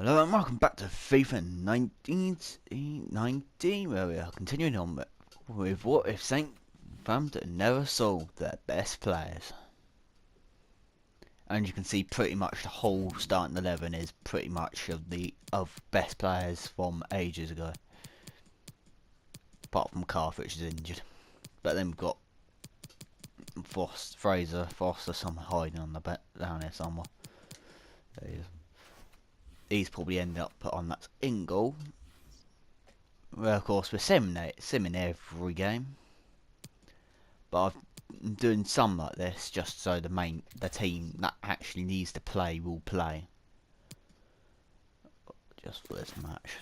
Hello and welcome back to FIFA 19, where we are continuing on with what if Southampton never sold their best players. And you can see pretty much the whole starting 11 is pretty much of best players from ages ago. Apart from Carth, which is injured. But then we've got Foster, some hiding on the bet down here somewhere. There he is. He's probably ended up put on that in goal. Well, of course, we're simming every game, but I'm doing some like this just so the team that actually needs to play will play. Just for this match.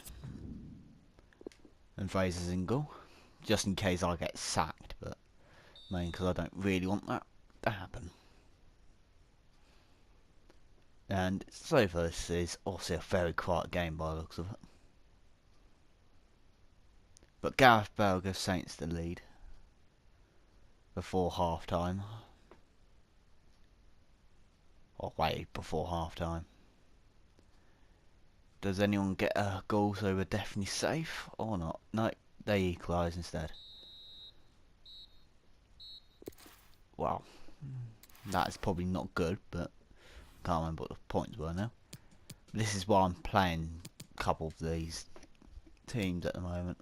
And Fraser's in goal, just in case I get sacked, but mainly because I don't really want that to happen. And so far, this is also a very quiet game by the looks of it. But Gareth Bale gives Saints the lead before half time. Or way before half time. Does anyone get a goal so we're definitely safe or not? No, they equalise instead. Well, that is probably not good, but I can't remember what the points were now. This is why I'm playing a couple of these teams at the moment.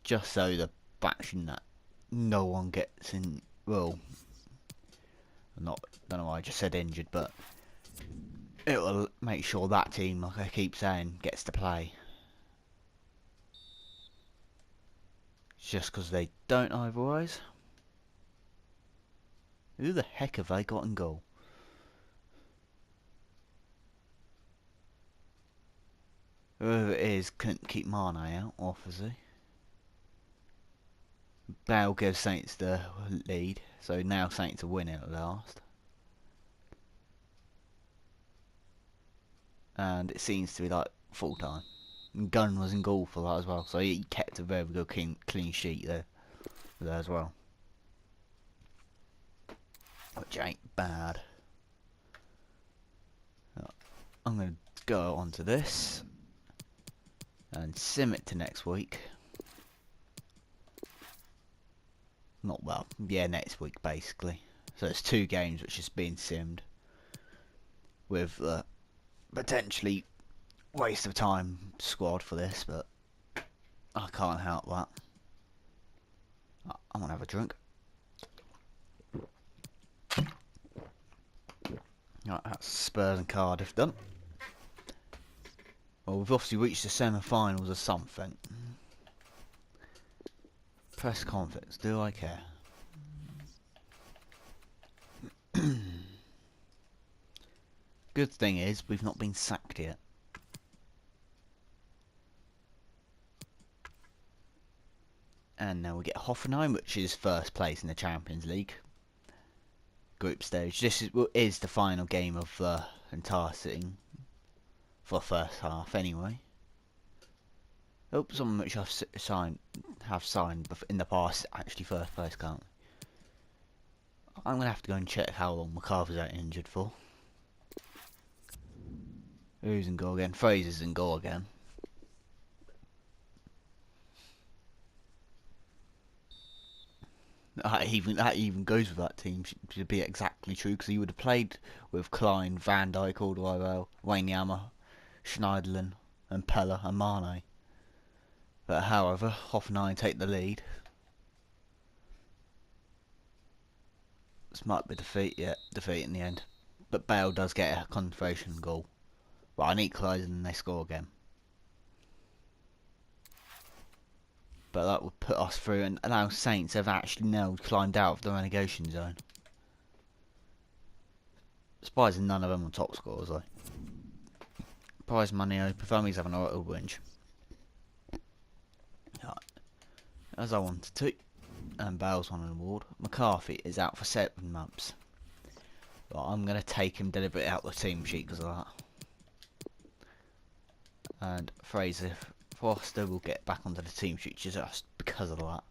Just so the faction that no one gets in, well, don't know why I just said injured, but it will make sure that team, like I keep saying, gets to play. Just because they don't otherwise. Who the heck have they got in goal? Whoever it is couldn't keep Mane out, obviously. Bale gives Saints the lead, so now Saints are winning at last. And it seems to be like full time. And Gunn was in goal for that as well, so he kept a very good clean sheet there as well. Which ain't bad. I'm going to go on to this and sim it to next week. Not well, yeah, next week basically. So it's 2 games which is being simmed with potentially waste of time squad for this, but I can't help that. I'm gonna have a drink. Right, that's Spurs and Cardiff done. Well, we've obviously reached the semi-finals or something. Press conference, do I care? Good thing is, we've not been sacked yet. And now we get Hoffenheim, which is first place in the Champions League group stage. This is the final game of the entire thing for the first half, anyway. Oh, someone which have signed in the past actually first place, can't we? I'm gonna have to go and check how long McCarthy's out injured for. Who's in goal again? Fraser's in goal again. That even goes with that team to be exactly true, because he would have played with Klein, Van Dijk, Alderweireld, Wanyama, Schneiderlin, and Pella and Mane. But however, Hoffenheim take the lead. This might be defeat in the end. But Bale does get a concentration goal. Well, an equaliser and they score again. But that would put us through, and now Saints have actually now climbed out of the relegation zone. Surprising none of them are top scorers though. Prize money, Perfume's having a little whinge. Right. As I wanted to. And Bale's won an award. McCarthy is out for 7 months. But I'm going to take him deliberately out of the team sheet because of that. And Foster will get back onto the team sheet just because of that.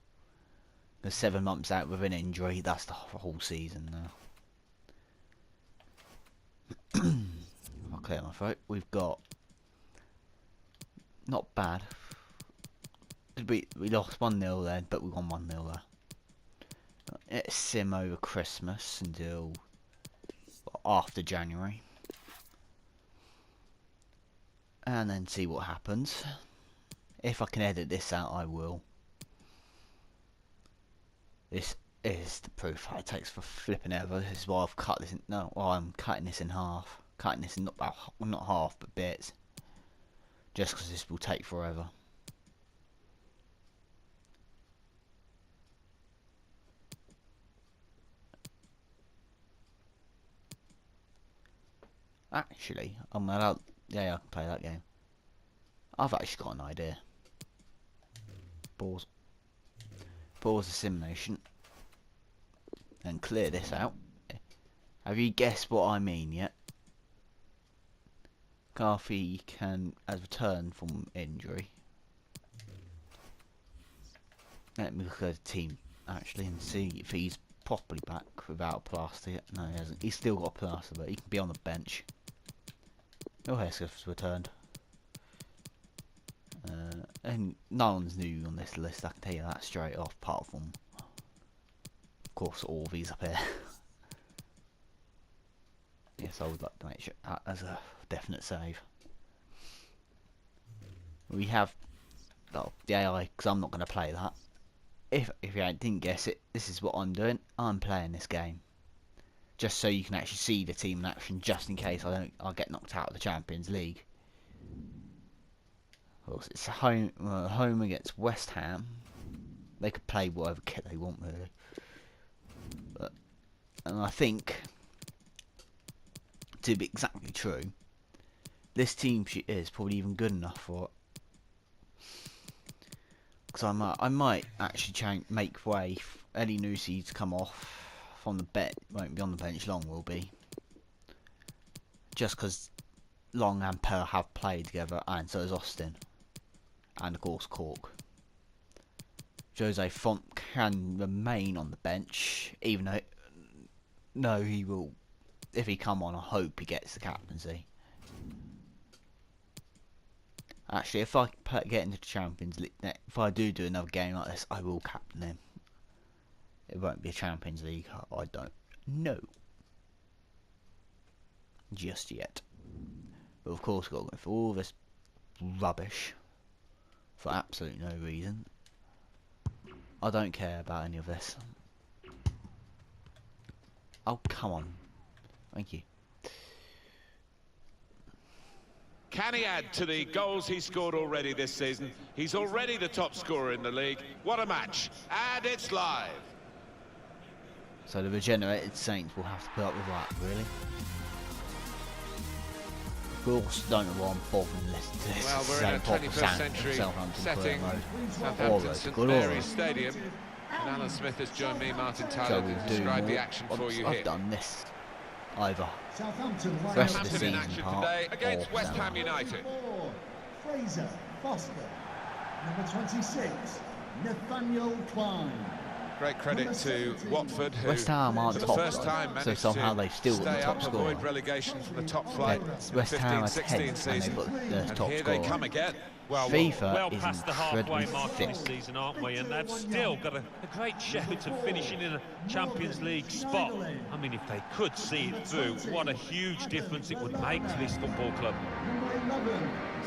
The 7 months out with an injury, that's the whole season now. clear my throat. We've got not bad. We lost 1-0 then, but we won 1-0 there. Let's sim over Christmas until after January, and then see what happens. If I can edit this out, I will. This is the proof it takes for flipping ever. This is why I've cut this in, no, well, I'm cutting this in half. Cutting this in not half, but bits. Just because this will take forever. Actually, I'm allowed. Yeah, I can play that game. I've actually got an idea. Pause the simulation and clear this out. Have you guessed what I mean yet? Garfi has returned from injury. Let me look at the team actually and see if he's properly back without a plaster yet. No, he hasn't. He's still got a plaster, but he can be on the bench. Oh, Hesketh's returned. And no one's new on this list, I can tell you that straight off, apart from, of course, all these up here. Yes, I would like to make sure that as a definite save. We have the AI, because I'm not going to play that. If you didn't guess it, this is what I'm doing. I'm playing this game. Just so you can actually see the team in action, just in case I'll get knocked out of the Champions League. Of course, it's home against West Ham. They could play whatever kit they want, really. And I think, to be exactly true, this team sheet is probably even good enough for it. Because I might actually make way. Eddie Nusi to come off from the bench. Won't be on the bench long, will be. Just because Long and Per have played together, and so has Austin. And of course Cork. Jose Font can remain on the bench, even though no, he will. If he come on, I hope he gets the captaincy. Actually, if I get into the Champions League, if I do another game like this, I will captain him. It won't be a Champions League. I don't know just yet. But of course, got to go for all this rubbish for absolutely no reason. I don't care about any of this. Oh, come on. Thank you. Can he add to the goals he scored already this season? He's already the top scorer in the league. What a match. And it's live. So the regenerated Saints will have to put up with that, really? Of course, don't know why I'm bothering listening to this. Well, we're in a 21st century setting. Southampton St Mary's Stadium. And Alan Smith has joined me, Martin Tyler, to describe the action for you here. I've done this. Either Southampton rest of the season in action today against West Ham United. Fraser Foster, number 26, Nathaniel Klein. Great credit to Watford, who West Ham aren't for the top, first time managed so somehow they've still got the top scorer. Avoid relegation from the top flight. West Ham are 15-16 10th season. and they've got the top here scorer. they come again. FIFA well is past the halfway mark thick. this season, aren't we? And they've still got a great shout of finishing in a Champions League spot. I mean, if they could see it through, what a huge difference it would make to this football club.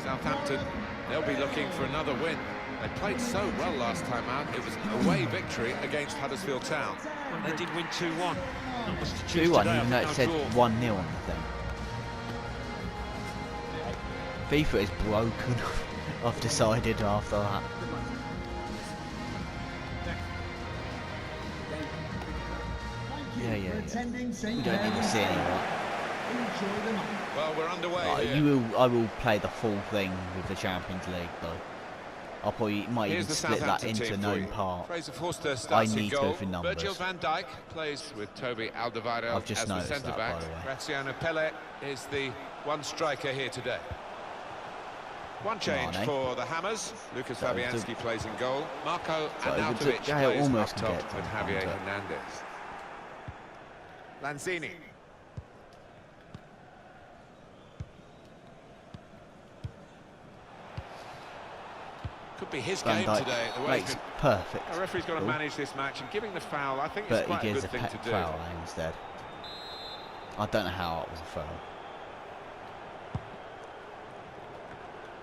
Southampton, they'll be looking for another win. They played so well last time out. It was an away victory against Huddersfield Town. And they did win 2-1. 2-1, even though it said 1-0 on the thing. FIFA is broken. I've decided after that. Yeah. We don't need to see any of that. Well, we're underway here. I will play the full thing with the Champions League though. I probably might even split that into known part. Fraser Forster I starts in need to go goal. for numbers. Virgil van Dijk plays with Toby Alderweireld I've just as the noticed that, centre-back. by the way. Graziano Pelle is the one striker here today. One change Mane. for the Hammers. Lucas So Fabianski plays in goal. Marco So Arnautovic they plays almost up can top get with to Javier the Hernandez. Lanzini. Could be his Van game Dijk today. The way makes it perfect. the referee's got to manage this match, and giving the foul, I think, is But quite he a gives good a thing to pet do. foul instead. I don't know how it was a foul.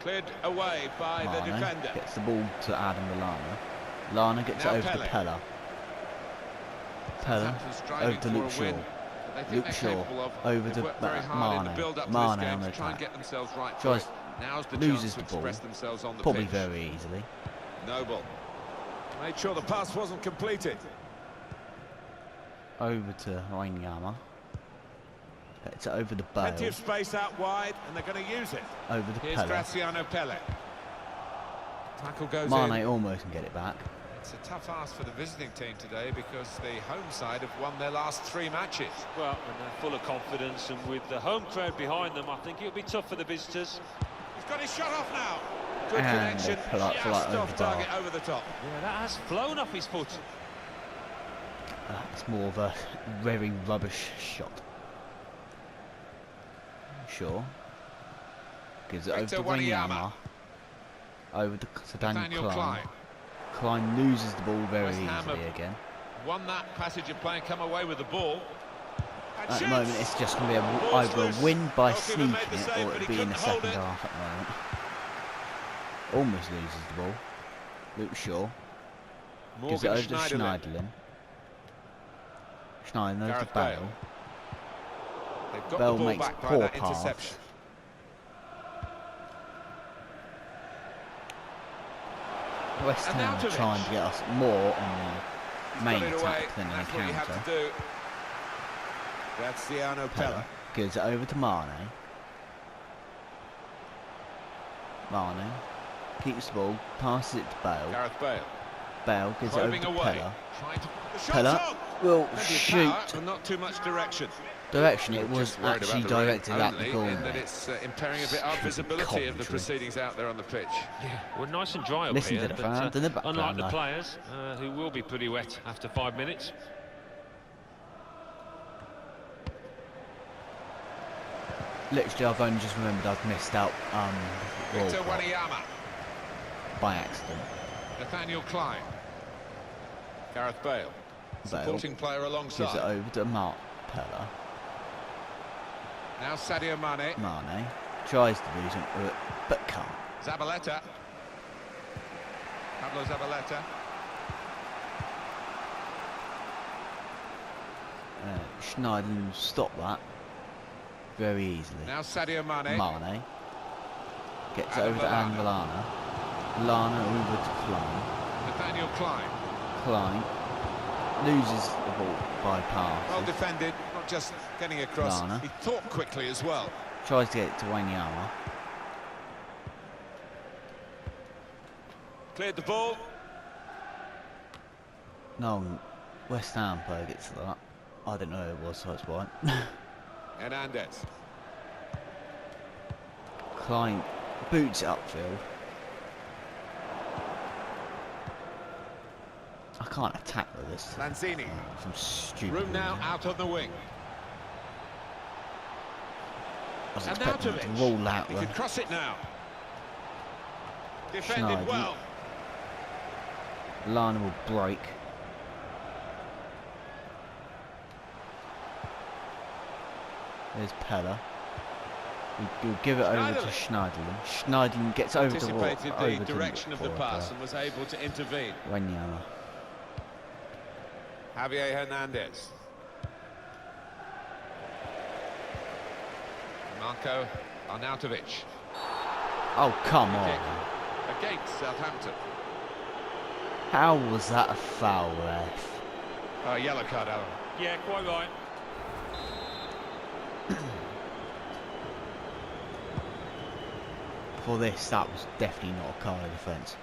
Cleared away by the Mane defender. gets the ball to Adam Lallana. Lana gets Now it over Pele. to Pella. Pella Southampton's striving over to for a Luke Shaw. win, but they think Luke they're Shaw capable of. over They've to worked very hard in the Mane. build-up to Mane this game on the to try and attack. get themselves right for Tries, it. Now's the loses chance to the ball, express themselves on the probably pitch. very easily. Noble made sure the pass wasn't completed. Over to Wanyama. Gets it over the Plenty Bale. of space out wide, and they're going to use it. Over to Here's Pella. Graziano Pelle. Tackle goes Mane in. almost can get it back. It's a tough ask for the visiting team today because the home side have won their last 3 matches. Well, and they're full of confidence, and with the home crowd behind them, I think it'll be tough for the visitors. He's got his shot off now. Good And connection, they pull up for like just over off the bar. target, over the top. Yeah, that has flown off his foot. It's more of a very rubbish shot. Sure. Gives it over to Victor Wanyama. Wanyama. Over to Daniel Nathaniel Klein. Klein. Klein loses the ball very West Ham easily have again. Won that passage of play and come away with the ball. And At the shoots. moment, it's just going to be Ball's either loose. a win by Goalkeeper sneaking made the it, save, or but it'll he be in the couldn't hold second it. half at the moment. Almost loses the ball. Luke Shaw gives it Morgan over to Schneiderlin. Schneiderlin. Schneiderlin over to Gareth Bale. Bale. They've got Bale the ball makes back by poor that pass. interception. West And Ham now to trying Rich. to get us more on He's the main got it away. attack than an That's what you have counter. to do. Graziano Pelle. Pella gives it over to Mane. Mane keeps the ball, passes it to Bale. Gareth Bale. Bale gives it over Probing to away. Pella. Trying to... The shot's Pella on! will Plenty of shoot. power, but not too much direction. Direction, it was Just worried actually about the rain directed at the only, goal. in that it's impairing a bit our visibility of the Coventry. proceedings out there on the pitch. Yeah, we're nice and dry up Listen here, to the but fans in the background, unlike the though. players, who will be pretty wet after 5 minutes. Literally, I've only just remembered I've missed out Victor Walcott Wanyama. by accident. Nathaniel Klein. Gareth Bale. Supporting player Gives it alongside. over to Mark Pella. Now Sadio Mane. Mane tries to lose him, but can't. Zabaleta. Pablo Zabaleta. Schneiderlin stopped that very easily. Now Sadio Mane. Mane gets it Adam over to Lallana. Lallana. Lallana over to Klein. Nathaniel Klein. Klein loses the ball by pass. Well defended, not just getting across. Lallana. He thought quickly as well. Tries to get it to Wanyama. Cleared the ball. No, West Ham player gets to that. I didn't know who it was, so that's why. Hernandez. Klein boots it upfield. I can't attack with this. Lanzini. Some stupid Room now reason. out on the wing. I was And expecting now him to to roll out He there. could cross it now. Defended Schneiderlin. well. Lana will break. There's Pella. He'll give it over to Schneiderlin. Schneiderlin gets over to Anticipated over the direction of the pass and was able to intervene. Wanyama. Javier Hernandez. Marco Arnautovic. Oh, come on. Kick against Southampton. How was that a foul, ref? Yellow card, Alan. Yeah, quite right. For this, that was definitely not a card of defence.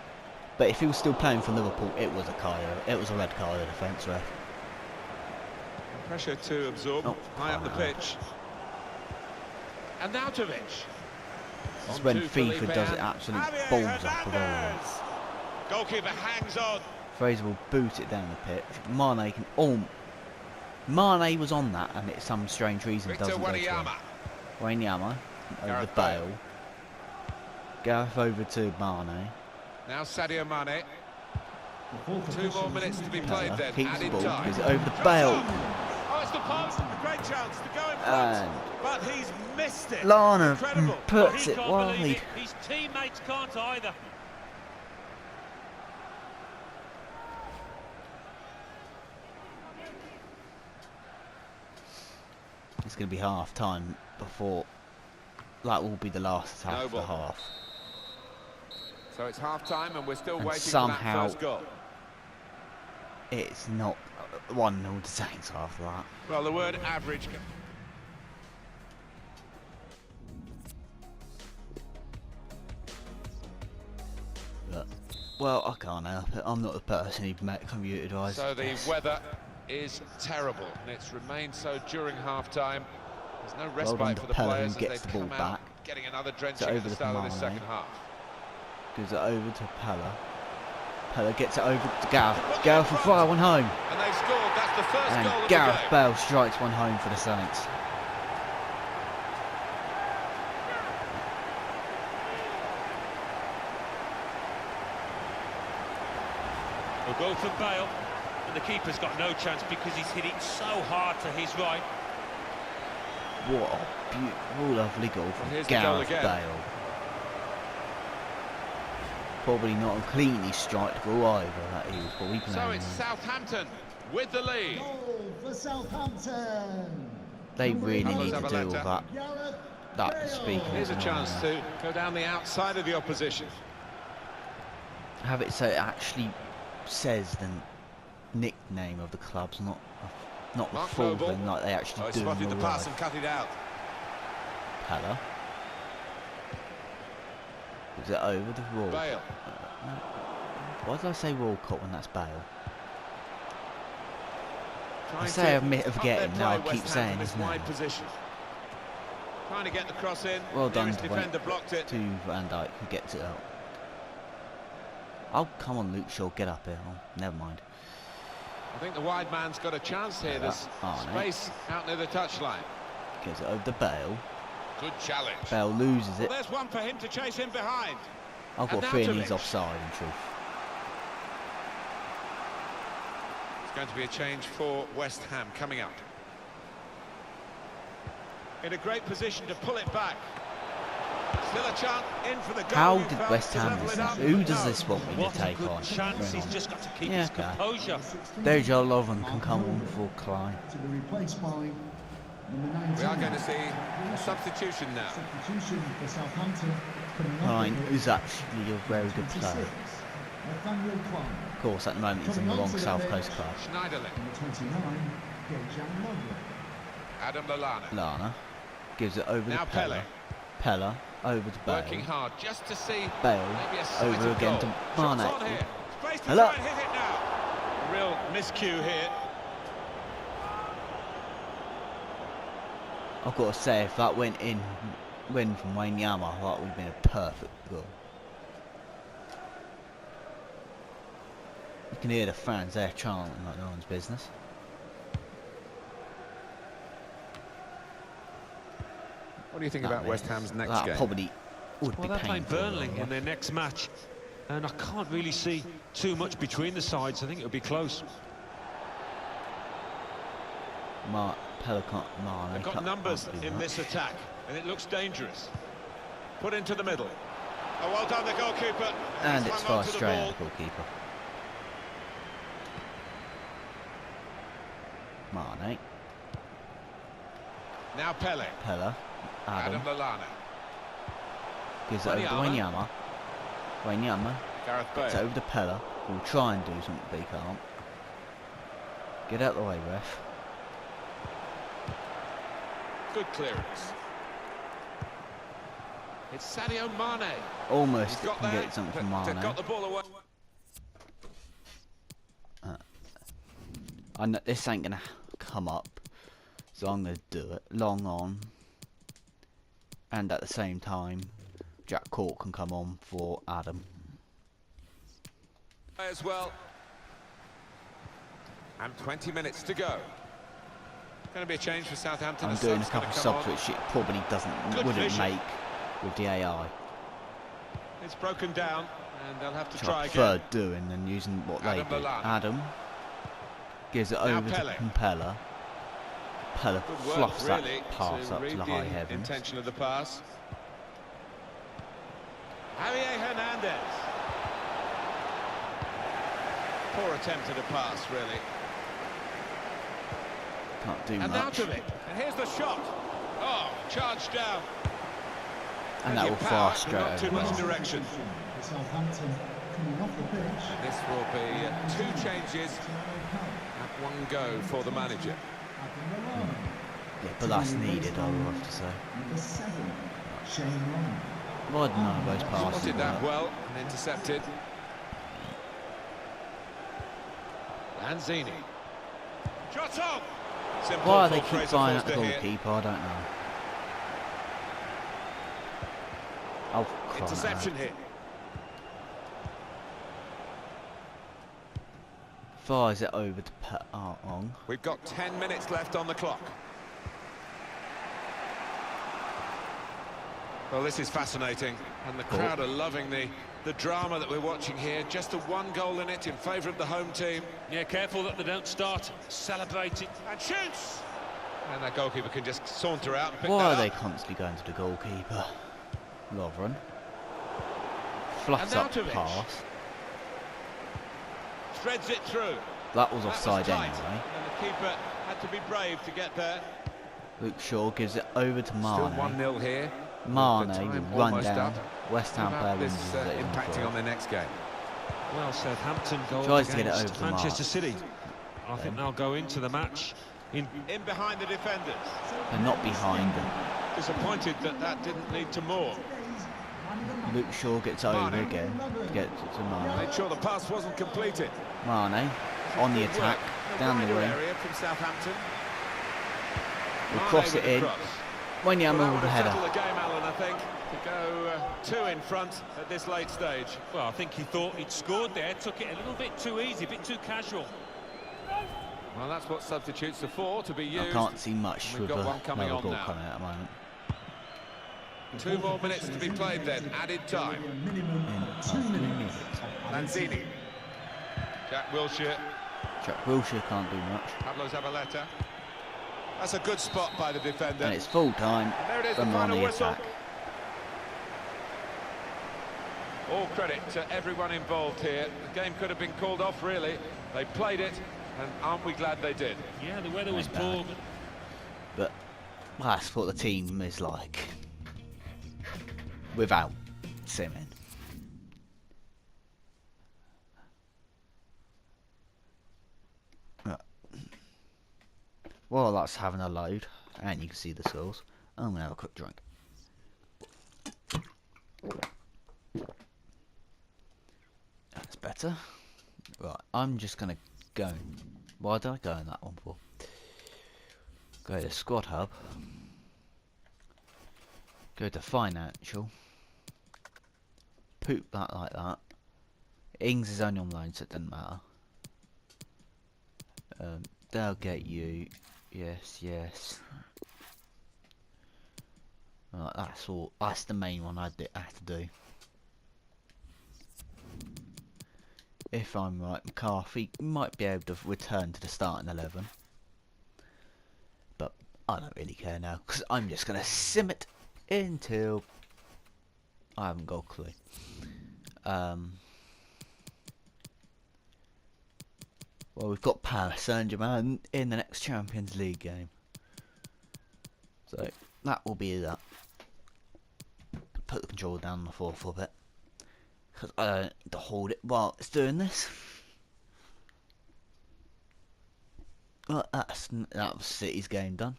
But if he was still playing for Liverpool, it was a card. It was a red card of defence, ref. Pressure to absorb, Oh, high up the pitch. Arnautovic. It's On when to FIFA Felipe does it and absolute Javier balls up of everyone. Hernandez. Goalkeeper hangs on. Fraser will boot it down the pitch. Mane can... Oh, Mane was on that, and it's some strange reason Victor doesn't go to him. Wanyama. Wanyama over Gareth the Bale. Gareth over to Mane. Now Sadio Mane. 2 more minutes to be played then. Keeps the Added ball, time. gives it over the Bale. Oh, it's the post. A great chance to go in front. And But he's missed it. Lana Incredible. puts He it can't wide. believe it. His teammates can't either. It's going to be half time before that will be the last attack of the half. So it's half time and we're still And waiting somehow for that first goal. It's not 1-0 to Saints after that. Well, the word average. But, well, I can't help it. I'm not the person who met computer eyes. So the weather is terrible and it's remained so during half time. There's no respite for the players as they come out, getting another drenching at the start of the second half. Gives it over to Pella. Pella gets it over to Gareth. Gareth will fire one home. And they've scored. That's the first goal of the Gareth game. Bale strikes one home for the Saints. We'll go for Bale, and the keeper's got no chance because he's hit it so hard to his right. What a beautiful, lovely goal from Here's the goal Gareth again. Bale. Probably not a cleanly striked goal either, that he was probably playing. So it's Southampton with the lead. Goal for Southampton. They really Carlos need to do all Avaleta. that speaking. Here's a chance to go down the outside of the opposition. Have it so it actually says the nickname of the clubs, not the Mark full Noble. thing like they actually do. Spotted in the real pass life. and cut it out. Pella. Is it over the wall? Bale. No. Why did I say Walcott when that's Bale? I say I forget him, now I keep saying his name. Position. Trying to get the cross in. Well done Nearest defender blocked it. to Van Dijk who gets it out. Oh, come on, Luke Shaw, get up here. Oh, never mind. I think the wide man's got a chance here. There's space out near the touchline. Gives it over to Bale. Good challenge. Bale loses it. Well, there's one for him to chase him behind. I've got a feeling he's offside in truth. It's going to be a change for West Ham coming up. In a great position to pull it back. Still a chance in for the goal. How did West Ham miss that? Who does this want me to take on? Chance, he's just got to keep his composure. Deja Lovren can come on for Klein. To be replaced by number 19. We are going to see a substitution now. Substitution for Southampton. Klein is actually a very good player. Nathaniel Klein. Of course, at the moment he's in the wrong South Coast club. Schneiderlin. Number 29, Dejan Lovren. Adam Lallana. Lana gives it over Now to Pella. Pella over to Bale. Working hard just to see Bale maybe a sight over of again goal. to Shots Mane. on here. Space to Hello. try and hit it now. A real miscue here. I've got to say, if that went from Wanyama, that would have been a perfect goal. You can hear the fans there chanting like no one's business. What do you think about West Ham's next that game? Probably would Well, be they're playing painful. Burnley in their next match, and I can't really see too much between the sides. I think it'll be close. Pella can't. They've got numbers in this attack, and it looks dangerous. Put into the middle. Oh, well done, the goalkeeper. And He's it's hung on far to the straight ball. at the goalkeeper. Mane. Now Pele. Pella. Adam Adam. Lallana. Gives it over to Wanyama. Wanyama. Wanyama. Gareth It's Bale. over to Pella. We'll try and do something, but he can't. Get out of the way, ref. Good clearance. It's Sadio Mane. Almost He's got can there, get something from but Mane. got the ball away. I know this ain't gonna come up, so I'm gonna do it long on, and at the same time, Jack Cork can come on for Adam. As well. And 20 minutes to go. Going to be a change for Southampton. I'm doing a couple of subs which it probably wouldn't vision. make with the AI. It's broken down, And they'll have to which I try prefer again. doing than using what Adam they do. Lallana. Adam gives it Now over Pele. to Pella. Pella Good work, fluffs that really, pass to up to read the high heavens. intention of the pass. Javier Hernandez. Poor attempt at a pass, really. Can't do And much. out of it. And here's the shot. Oh, charged down. And that will fire straight not too over. much direction. For Southampton coming off the pitch. And this will be 2 changes at 1 go for the manager. Yeah, but that's needed, I will have to say. Number 7, Shane Long. Why did none of those passes Spotted that work? well and intercepted. Lanzini. Shot on! Simple Why they for keep Fraser firing at the Forster here. goalkeeper, I don't know. Oh, crying out Interception loud. here. Fires it over to Ong. We've got 10 minutes left on the clock. Well, this is fascinating, and the crowd are loving the drama that we're watching here. Just a 1 goal in it in favour of the home team. Yeah, careful that they don't start celebrating. And shoots! And that goalkeeper can just saunter out and pick Why are that they up. constantly going to the goalkeeper? Lovren. Fluffs And up the Arnautovic. pass. Threads it through. That was That offside tight, anyway. and the keeper had to be brave to get there. Luke Shaw gives it over to Still Mane. 1-0 here. Mane The time will run almost down. up. West Ham How player about wins this his lead on impacting foot. on their next game? Well, Southampton go Tries up to get it against over the Manchester mark. City. I think they'll go into the match in In behind the defenders. They're not behind them. Disappointed that that didn't lead to more. Luke Shaw gets over Mane. again. Gets it to Mane. Made sure the pass wasn't completed. Mane on the Good attack. work. A Down the wider wing. area from Southampton. We'll Mane cross with it the in. cross. Wanyama Well, that with would a have header. settled the game, Alan, I think, to go 2 in front at this late stage. well, I think he thought he'd scored there, took it a little bit too easy, a bit too casual. Well, that's what substitutes are for, to be used. I can't see much We've with got one coming another on goal now. coming out at the moment. 2 more minutes to be played then, added time. Minimum of 2 minutes. Lanzini. Jack Wilshere. Jack Wilshere can't do much. Pablo Zabaleta. That's a good spot by the defender. And it's full time. And there it is, the From on final the whistle. attack. All credit to everyone involved here. The game could have been called off, really. They played it, and aren't we glad they did? Yeah, the weather was Ain't poor, bad. but But that's what the team is like. Without Simmons. Well, that's having a load, and you can see the scores. I'm gonna have a quick drink. That's better. Right, I'm just gonna go. Why did I go in that one for? Go to Squad Hub. Go to Financial. Poop that like that. Ings is only on loan, so it doesn't matter. They'll get you. Yes, yes. Right, that's all. That's the main one I have to do. If I'm right, McCarthy might be able to return to the starting 11. But I don't really care now, because I'm just going to sim it until I haven't got a clue. Well, we've got Paris Saint-Germain in the next Champions League game. So, that will be that. Put the controller down on the floor for a bit. Because I don't need to hold it while it's doing this. Well, that was City's game done.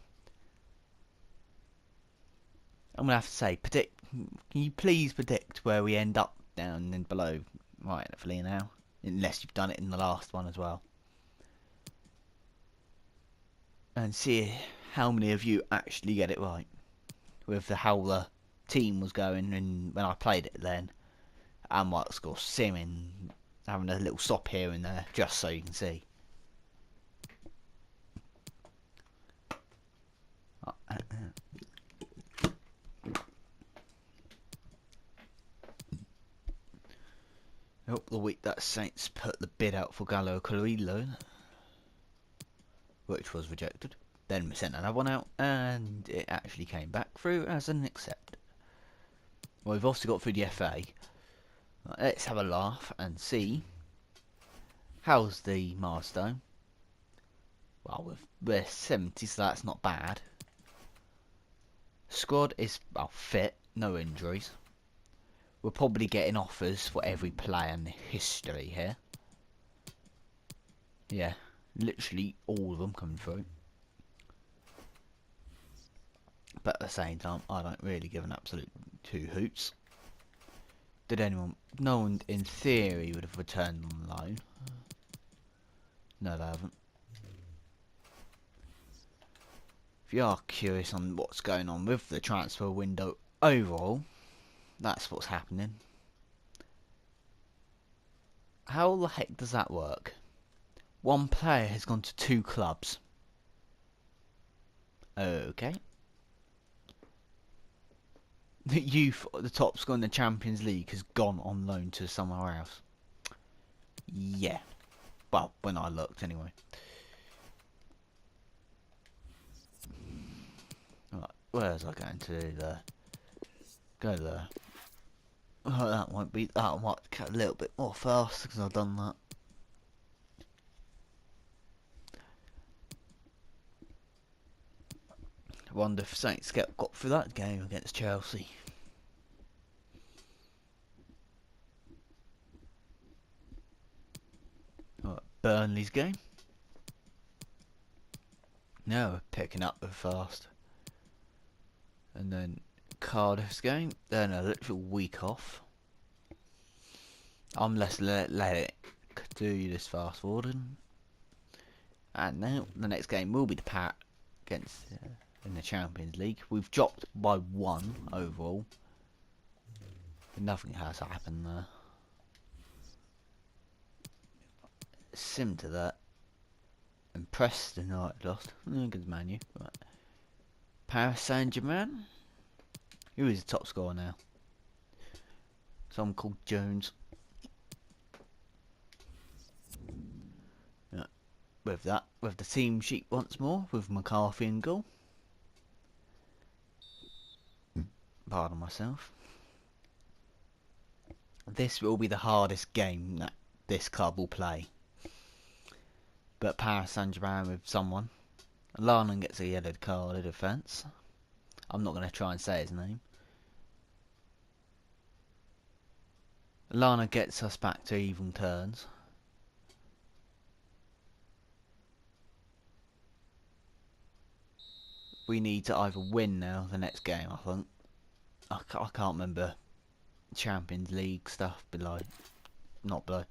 I'm going to have to say, can you please predict where we end up down and below rightfully now? Unless you've done it in the last one as well. And see how many of you actually get it right. With how the team was going and when I played it then. And what score simming, having a little stop here and there, just so you can see. Oh, the week that Saints put the bid out for Gallo Carrillo, which was rejected. Then we sent another one out, and it actually came back through as an accept. Well, we've also got through the FA. Let's have a laugh and see. How's the milestone? Well, we're 70, so that's not bad. Squad is fit, no injuries. We're probably getting offers for every player in the history here. Yeah, literally all of them coming through. But at the same time, I don't really give an absolute two hoots. Did anyone... No one, in theory, would have returned on loan. No, they haven't. If you are curious on what's going on with the transfer window overall, that's what's happening. How the heck does that work? One player has gone to 2 clubs. Okay. The youth, the top scorer in the Champions League, has gone on loan to somewhere else. Yeah. Well, when I looked, anyway. Right, where's I going to do there? Go there. Oh, that won't be. That might get a little bit more fast because I've done that. I wonder if Saints got through that game against Chelsea. Right, Burnley's game. Now we're picking up fast. And then Cardiff's game. Then a little week off. I'm less let it do this fast forwarding. And now the next game will be the Parrot against in the Champions League. We've dropped by 1 overall. Nothing has happened there. Sim to that. And Preston United lost. Good menu. Right. Paris Saint-Germain. Who is the top scorer now? Someone called Jones. Yeah. With that, with the team sheet once more, with McCarthy in goal. Pardon myself. This will be the hardest game that this club will play. But Paris Saint-Germain with someone. Lana gets a yellow card in defence. I'm not going to try and say his name. Lana gets us back to even turns. We need to either win now the next game, I think. I can't remember Champions League stuff below. Not below.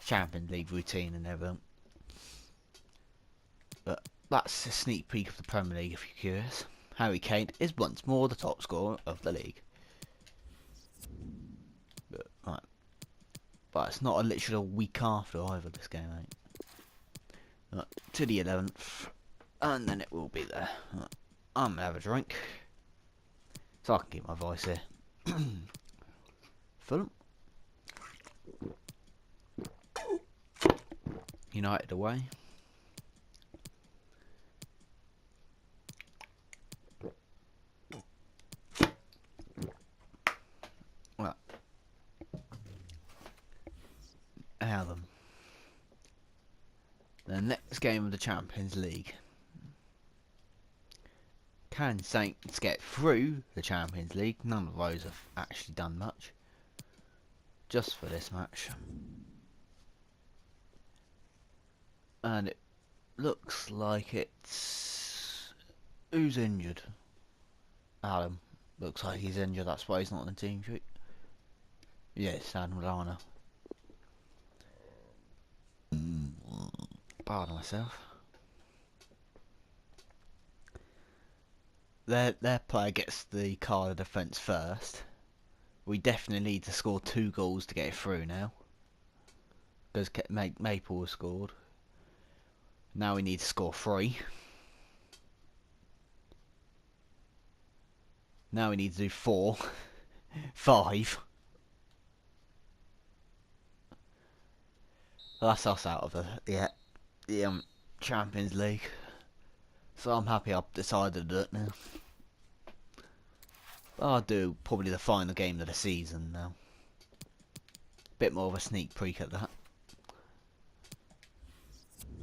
Champions League routine and everything. But that's a sneak peek of the Premier League if you're curious. Harry Kane is once more the top scorer of the league. But, right. But it's not literally a week after either this game, ain't. Right, to the 11th. And then it will be there. Right. I'm gonna have a drink. So I can keep my voice here. Fulham. United away. Well, now then. The next game of the Champions League. Can Saints get through the Champions League? None of those have actually done much. Just for this match. And it looks like it's... Who's injured? Adam. Looks like he's injured, that's why he's not on the team sheet. Yeah, it's Adam Lana. Pardon myself. Their player gets the card of defence first. We definitely need to score 2 goals to get it through now. Because Maple has scored. Now we need to score 3. Now we need to do 4. 5. That's us out of the Champions League. So I'm happy I've decided it now. I'll do probably the final game of the season now. Bit more of a sneak peek at that.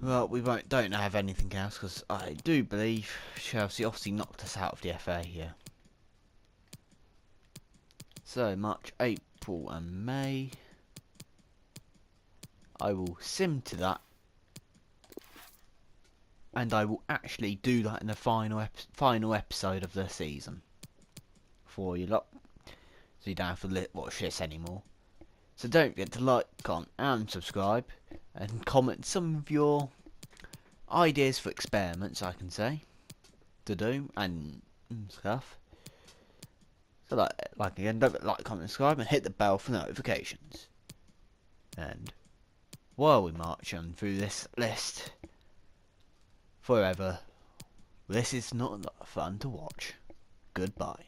Well, we don't have anything else because I do believe Chelsea obviously knocked us out of the FA here. So March, April and May. I will sim to that. And I will actually do that in the final episode of the season. For you lot. So you don't have to watch this anymore. So don't forget to like, comment and subscribe. And comment some of your ideas for experiments, I can say, to do and stuff. So like again, don't forget to like, comment, subscribe, and hit the bell for notifications. And while we march on through this list forever, this is not fun to watch. Goodbye.